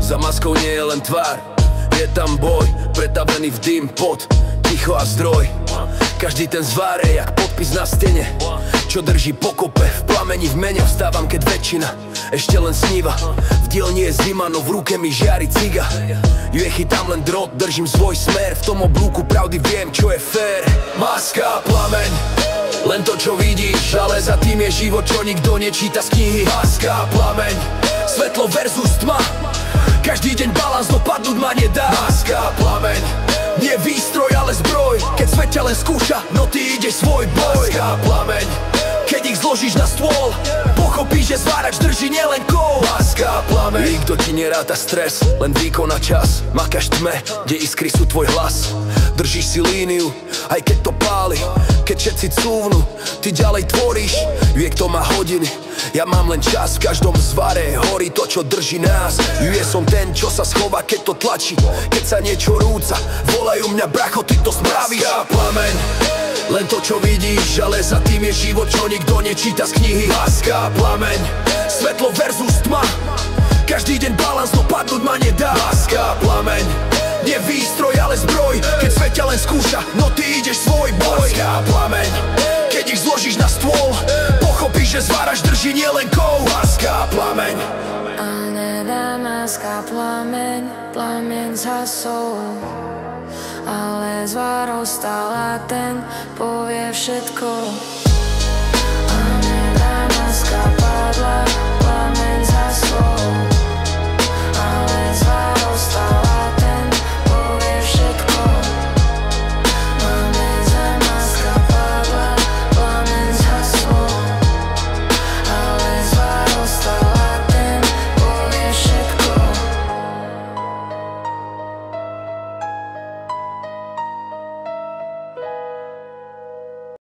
Za maskou nie je len tvár, je tam boj, pretavený v dym, pot, ticho a zdroj. Každý ten zváre jak podpis na stene, čo drží pokope, v plameni v mene. Vstávam, keď väčšina ešte len sníva. V dielni je zima, no v ruke mi žiari ciga. Ju chytám len drot, držím svoj smer. V tom oblúku pravdy viem, čo je fér. Maska, plameň, len to, čo vidíš, ale za tým je život, čo nikto nečíta z knihy. Maska, plameň, svetlo versus tma, každý deň balans, dopadnúť ma nedá. Maska, plameň, nie výstroj, ale zbroj, keď svet ťa len skúša, no ty ideš svoj boj. Maska, plameň, keď ich zložíš na stôl, pochopíš, že zvárač drží nielen kol. Maska, plameň, nikto ti neráta stres, len výkon a čas. Makáš tme, kde iskry sú tvoj hlas. Držíš si líniu, aj keď to páli. Keď všetci cúvnu, ty ďalej tvoríš. Vie, kto má hodiny, ja mám len čas. V každom zvare horí to, čo drží nás. Je som ten, čo sa schová, keď to tlačí. Keď sa niečo rúca, volajú mňa bracho, ty to spravíš. Maska, plameň, len to, čo vidíš, ale za tým je život, čo nikto nečíta z knihy. Maska, plameň, svetlo versus tma, každý deň balans, dopadnúť ma nedá. Maska, plameň, nie výstroj, ale zbroj, keď svet ťa len skúša, no ty ideš svoj boj. Maska, plameň, keď ich zložíš na stôl, pochopíš, že zvárač drží nielen kov. Maska, plameň, a nedá maska, plameň, plameň zhasol, ale zvár ostal a ten povie všetko.